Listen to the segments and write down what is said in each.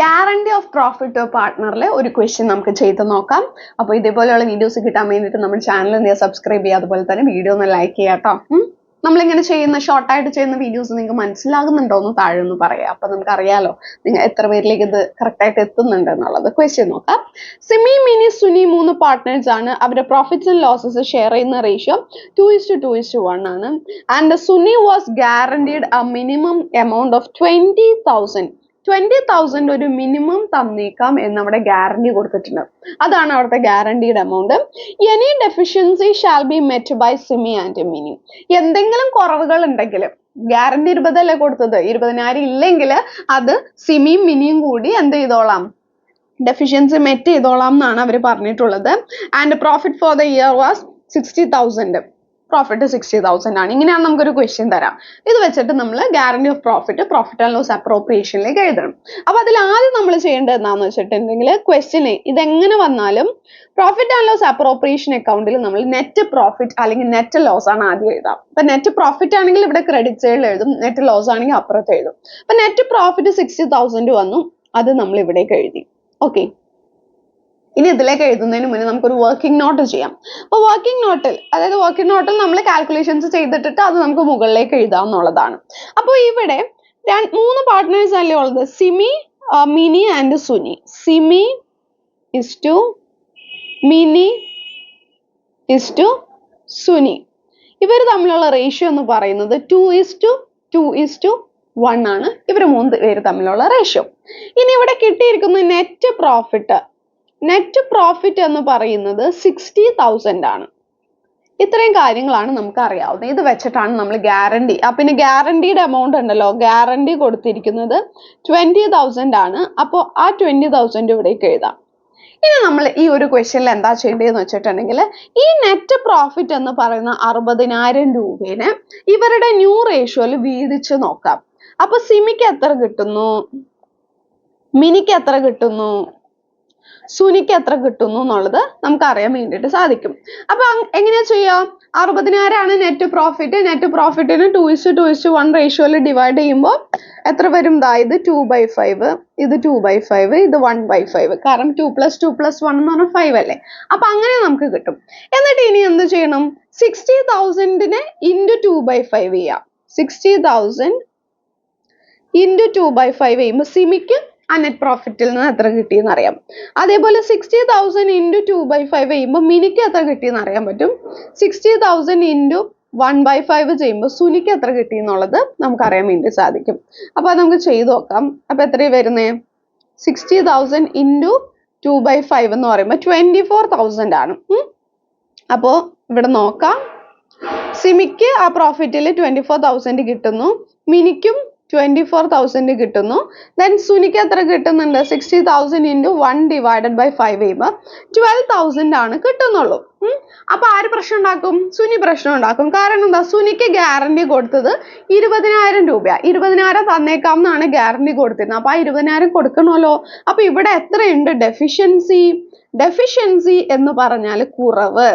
Guarantee of profit to പാർട്ട്ണറിലെ ഒരു question നമുക്ക് ചെയ്ത് നോക്കാം. അപ്പോൾ ഇതേപോലെയുള്ള വീഡിയോസ് കിട്ടാൻ വേണ്ടിയിട്ട് നമ്മുടെ ചാനൽ ഒന്ന് സബ്സ്ക്രൈബ് ചെയ്യുക, അതുപോലെ തന്നെ വീഡിയോ ഒന്ന് ലൈക്ക് ചെയ്യാം കേട്ടോ. നമ്മളിങ്ങനെ ചെയ്യുന്ന ഷോർട്ടായിട്ട് ചെയ്യുന്ന വീഡിയോസ് നിങ്ങൾക്ക് മനസ്സിലാകുന്നുണ്ടോ എന്ന് താഴെ ഒന്ന് പറയാം. അപ്പൊ നമുക്ക് അറിയാലോ നിങ്ങൾ എത്ര പേരിലേക്ക് ഇത് കറക്റ്റായിട്ട് എത്തുന്നുണ്ട് എന്നുള്ളത്. ക്വസ്റ്റ്യൻ നോക്കാം. സിമി, മിനി, സുനി 3 പാർട്ട്നേഴ്സ് ആണ്. അവരുടെ പ്രോഫിറ്റ്സ് ആൻഡ് ലോസസ് ഷെയർ ചെയ്യുന്ന റേഷ്യോ 2:2:1 ആണ്. And Suni was guaranteed A minimum amount of 20,000 ഒരു മിനിമം തന്നേക്കാം എന്ന് അവിടെ ഗ്യാരണ്ടി കൊടുത്തിട്ടുണ്ട്. അതാണ് അവിടുത്തെ guaranteed amount. Any deficiency shall be met by Simi and Mini. എന്തെങ്കിലും കുറവുകൾ ഉണ്ടെങ്കിൽ ഗ്യാരണ്ടി 20 അല്ലേ കൊടുത്തത്, 20,000 ഇല്ലെങ്കിൽ അത് സിമിയും മിനിയും കൂടി എന്ത് ചെയ്തോളാം, ഡെഫിഷ്യൻസി മെറ്റ് ചെയ്തോളാം എന്നാണ് അവർ പറഞ്ഞിട്ടുള്ളത്. And profit for the year was 60,000. Profit 60,000 ആണ്. ഇങ്ങനെയാണ് നമുക്കൊരു ക്വസ്റ്റ്യൻ തരാം. ഇത് വെച്ചിട്ട് നമ്മൾ guarantee of profit and loss അപ്രോപ്രിയേഷനിലേക്ക് എഴുതണം. അപ്പൊ അതിൽ ആദ്യം നമ്മൾ ചെയ്യേണ്ടത് എന്താണെന്ന് വെച്ചിട്ടുണ്ടെങ്കിൽ ക്വസ്റ്റ്യന് ഇതെങ്ങനെ വന്നാലും പ്രോഫിറ്റ് ആൻഡ് ലോസ് അപ്രോപ്രിയേഷൻ അക്കൗണ്ടിൽ നമ്മൾ നെറ്റ് പ്രോഫിറ്റ് അല്ലെങ്കിൽ നെറ്റ് ലോസ് ആണ് ആദ്യം എഴുതാം. അപ്പൊ നെറ്റ് പ്രോഫിറ്റ് ആണെങ്കിൽ ഇവിടെ ക്രെഡിറ്റ് സൈഡിൽ എഴുതും, നെറ്റ് ലോസ് ആണെങ്കിൽ അപ്പുറത്ത് എഴുതും. അപ്പൊ നെറ്റ് പ്രോഫിറ്റ് 60,000 വന്നു, അത് നമ്മൾ ഇവിടേക്ക് എഴുതി. ഓക്കെ, ഇനി ഇതിലേക്ക് എഴുതുന്നതിന് മുന്നേ നമുക്കൊരു വർക്കിംഗ് നോട്ട് ചെയ്യാം. അപ്പോൾ വർക്കിംഗ് നോട്ടിൽ നമ്മൾ കാൽക്കുലേഷൻസ് ചെയ്തിട്ടിട്ട് അത് നമുക്ക് മുകളിലേക്ക് എഴുതാവുന്നതാണ്. അപ്പോൾ ഇവിടെ 3 പാർട്ട്നേഴ്സ് അല്ലേ ഉള്ളത്, Simi, Mini and Suni. Simi is to Mini is to Suni. ഇവർ തമ്മിലുള്ള റേഷ്യോ എന്ന് പറയുന്നത് 2:2:1 ആണ്. ഇവർ 3 പേര് തമ്മിലുള്ള റേഷ്യോ. ഇനി ഇവിടെ കിട്ടിയിരിക്കുന്ന നെറ്റ് പ്രോഫിറ്റ് എന്ന് പറയുന്നത് 60,000 ആണ്. ഇത്രയും കാര്യങ്ങളാണ് നമുക്ക് അറിയാവുന്നത്. ഇത് വെച്ചിട്ടാണ് നമ്മൾ ഗ്യാരണ്ടി, പിന്നെ ഗ്യാരണ്ടീഡ് എമൗണ്ട് ഉണ്ടല്ലോ, ഗ്യാരണ്ടി കൊടുത്തിരിക്കുന്നത് 20,000 ആണ്. അപ്പോൾ ആ 20,000 ഇവിടേക്ക് എഴുതാം. ഇനി നമ്മൾ ഈ ഒരു ക്വസ്റ്റ്യനിൽ എന്താ ചെയ്യേണ്ടതെന്ന് വെച്ചിട്ടുണ്ടെങ്കിൽ ഈ നെറ്റ് പ്രോഫിറ്റ് എന്ന് പറയുന്ന 60,000 രൂപേനെ ഇവരുടെ ന്യൂ റേഷ്യോയിൽ വീതിച്ച് നോക്കാം. അപ്പൊ സിമിക്ക് എത്ര കിട്ടുന്നു, മിനിക്ക് എത്ര കിട്ടുന്നു, സുനിക്ക് എത്ര കിട്ടുന്നു എന്നുള്ളത് നമുക്ക് അറിയാൻ വേണ്ടിയിട്ട് സാധിക്കും. അപ്പൊ എങ്ങനെയാ ചെയ്യാം, 60,000 ആണ് നെറ്റ് പ്രോഫിറ്റിന് 2:2:1 റേഷ്യോയിൽ ഡിവൈഡ് ചെയ്യുമ്പോൾ എത്ര വരും, ഇത് 2/5, ഇത് 2/5, ഇത് 1/5. കാരണം 2 + 2 + 1 എന്ന് പറഞ്ഞാൽ 5 അല്ലേ. അപ്പൊ അങ്ങനെ നമുക്ക് കിട്ടും. എന്നിട്ട് ഇനി എന്ത് ചെയ്യണം, 60,000 ഇൻറ്റു 2/5 ചെയ്യാം. 60,000 ഇൻറ്റു 2/5 ചെയ്യുമ്പോൾ സിമിക്ക് ആ നെറ്റ് പ്രോഫിറ്റിൽ നിന്ന് എത്ര കിട്ടിയെന്ന് അറിയാം. അതേപോലെ 60,000 ഇൻറ്റു 2/5 ചെയ്യുമ്പോൾ മിനിക്ക് എത്ര കിട്ടിയെന്ന് അറിയാൻ പറ്റും. 60,000 ഇൻറ്റു 1/5 ചെയ്യുമ്പോൾ സുനിക്ക് എത്ര കിട്ടിയെന്നുള്ളത് നമുക്ക് അറിയാൻ വേണ്ടി സാധിക്കും. അപ്പൊ അത് നമുക്ക് ചെയ്തു നോക്കാം. അപ്പൊ എത്രയാണ് വരുന്നേ, 60,000 ഇൻറ്റു 2/5 എന്ന് പറയുമ്പോൾ 24,000 ആണ്. അപ്പോൾ ഇവിടെ നോക്കാം, സിമിക്ക് ആ പ്രോഫിറ്റിൽ 24,000 കിട്ടുന്നു, മിനിക്കും 24,000 കിട്ടുന്നു. ദെൻ സുനിക്ക് എത്ര കിട്ടുന്നുണ്ട്, 60,000 ഇൻറ്റു 1/5 ചെയ്യുമ്പോൾ 12,000 ആണ് കിട്ടുന്നുള്ളൂ. അപ്പൊ ആര് പ്രശ്നം ഉണ്ടാക്കും, സുനി പ്രശ്നം ഉണ്ടാക്കും. കാരണം എന്താ, സുനിക്ക് ഗ്യാരണ്ടി കൊടുത്തത് 20,000 രൂപയാണ്. 20,000 തന്നേക്കാം എന്നാണ് ഗ്യാരണ്ടി കൊടുത്തിരുന്നത്. അപ്പൊ ആ 20,000 കൊടുക്കണമല്ലോ. അപ്പൊ ഇവിടെ എത്രയുണ്ട് ഡെഫിഷ്യൻസി എന്ന് പറഞ്ഞാൽ കുറവ്.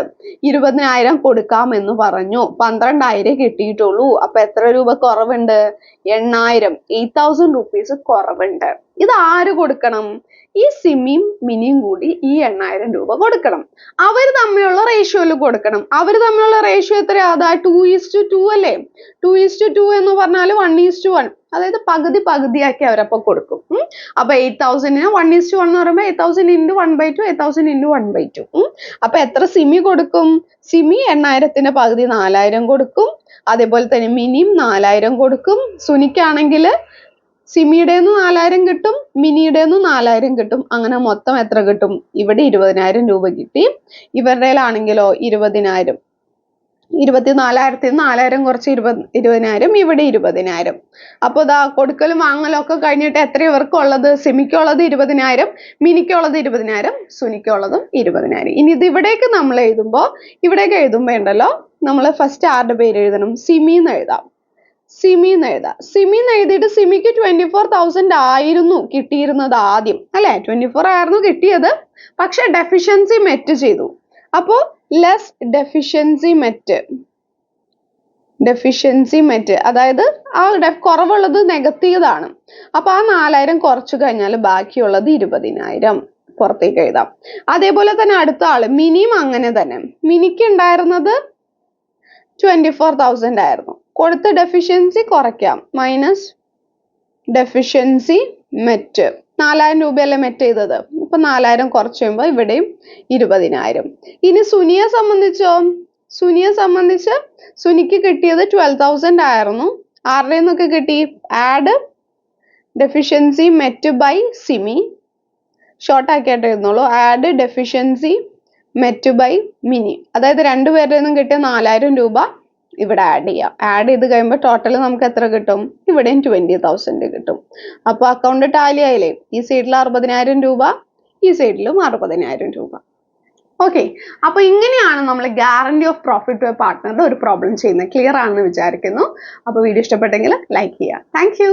20,000 കൊടുക്കാം എന്ന് പറഞ്ഞു, 12,000 കിട്ടിയിട്ടുള്ളൂ. അപ്പൊ എത്ര രൂപ കുറവുണ്ട്, 8,000 rupees കുറവുണ്ട്. ഇത് ആര് കൊടുക്കണം, ഈ സിമിയും മിനിയും കൂടി ഈ 8,000 രൂപ കൊടുക്കണം. അവർ തമ്മിലുള്ള റേഷ്യോയിൽ കൊടുക്കണം. അവർ തമ്മിലുള്ള റേഷ്യോ എത്രയാ, അതാ 2:2 അല്ലേ. 2:2 എന്ന് പറഞ്ഞാൽ 1:1, അതായത് പകുതിയാക്കി അവരപ്പോ കൊടുക്കും. അപ്പൊ 8,000 1:1 എന്ന് പറയുമ്പോൾ 8,000 ഇൻറ്റു 1/2, 8,000 ഇൻറ്റു 1/2. അപ്പൊ എത്ര സിമി കൊടുക്കും, സിമി 8,000ന്റെ പകുതി 4,000 കൊടുക്കും. അതേപോലെ തന്നെ മിനിയും 4,000 കൊടുക്കും. സുനിക്കാണെങ്കിൽ സിമിയുടെ 4,000 കിട്ടും, മിനിയുടെ 4,000 കിട്ടും. അങ്ങനെ മൊത്തം എത്ര കിട്ടും, ഇവിടെ 20,000 രൂപ കിട്ടി. ഇവരുടെ ആണെങ്കിലോ 20,000, 24,000 4,000 കുറച്ച് 20,000, ഇവിടെ 20,000. അപ്പൊ ഇതാ കൊടുക്കലും വാങ്ങലും ഒക്കെ കഴിഞ്ഞിട്ട് എത്ര ഇവർക്കുള്ളത്, സിമിക്കുള്ളത് 20,000, മിനിക്കുള്ളത് 20,000, സുനിക്കുള്ളതും 20,000. ഇനി ഇത് ഇവിടേക്ക് നമ്മൾ എഴുതുമ്പോൾ ഉണ്ടല്ലോ, നമ്മൾ ഫസ്റ്റ് ആരുടെ പേര് എഴുതണം, സിമിന്ന് എഴുതാം. സിമിന്ന് എഴുതിയിട്ട് സിമിക്ക് 24,000 ആയിരുന്നു കിട്ടിയിരുന്നത് ആദ്യം അല്ലെ, 24 ആയിരുന്നു കിട്ടിയത്. പക്ഷെ ഡെഫിഷ്യൻസി മെറ്റ് ചെയ്തു. അപ്പോ less deficiency met deficiency met, അതായത് ആ കുറവുള്ളത് നികത്തിയതാണ്. അപ്പൊ ആ 4000 കുറച്ചു കഴിഞ്ഞാൽ ബാക്കിയുള്ളത് 20,000 പുറത്തേക്ക് എഴുതാം. അതേപോലെ തന്നെ അടുത്ത ആള് മിനിയും അങ്ങനെ തന്നെ. മിനിക്ക് ഉണ്ടായിരുന്നത് 24,000 ആയിരുന്നു. കൊടുത്ത ഡെഫിഷ്യൻസി കുറയ്ക്കാം, മൈനസ് ഡെഫിഷ്യൻസി മെറ്റ്. 4000 രൂപയല്ലേ മെറ്റ് ചെയ്തത്, ഇപ്പൊ 4000 കുറച്ച് കഴിയുമ്പോൾ ഇവിടെയും 20,000. ഇനി സുനിയെ സംബന്ധിച്ച് സുനിക്ക് കിട്ടിയത് 12,000 ആയിരുന്നു. ആരുടെ നിന്നൊക്കെ കിട്ടി? Add deficiency met by Simi, short ആക്കിയിട്ട് എഴുതുന്നുള്ളൂ. Add deficiency met by Mini, അതായത് രണ്ടുപേരുടെ നിന്നും കിട്ടിയ 4000 രൂപ ഇവിടെ ആഡ് ചെയ്യാം. ആഡ് ചെയ്ത് കഴിയുമ്പോൾ ടോട്ടൽ നമുക്ക് എത്ര കിട്ടും? ഇവിടെയും 20,000 കിട്ടും. അപ്പൊ അക്കൗണ്ട് ടാലി ആയില്ലേ? ഈ സൈഡിൽ 60,000 രൂപ, ഈ സൈഡിലും 60,000 രൂപ. ഓക്കെ, അപ്പൊ ഇങ്ങനെയാണ് നമ്മൾ guarantee of profit to a പാർട്ട്ണറിന്റെ ഒരു പ്രോബ്ലം ചെയ്യുന്നത്. ക്ലിയർ ആണെന്ന് വിചാരിക്കുന്നു. അപ്പൊ വീഡിയോ ഇഷ്ടപ്പെട്ടെങ്കിൽ ലൈക്ക് ചെയ്യുക. Thank you.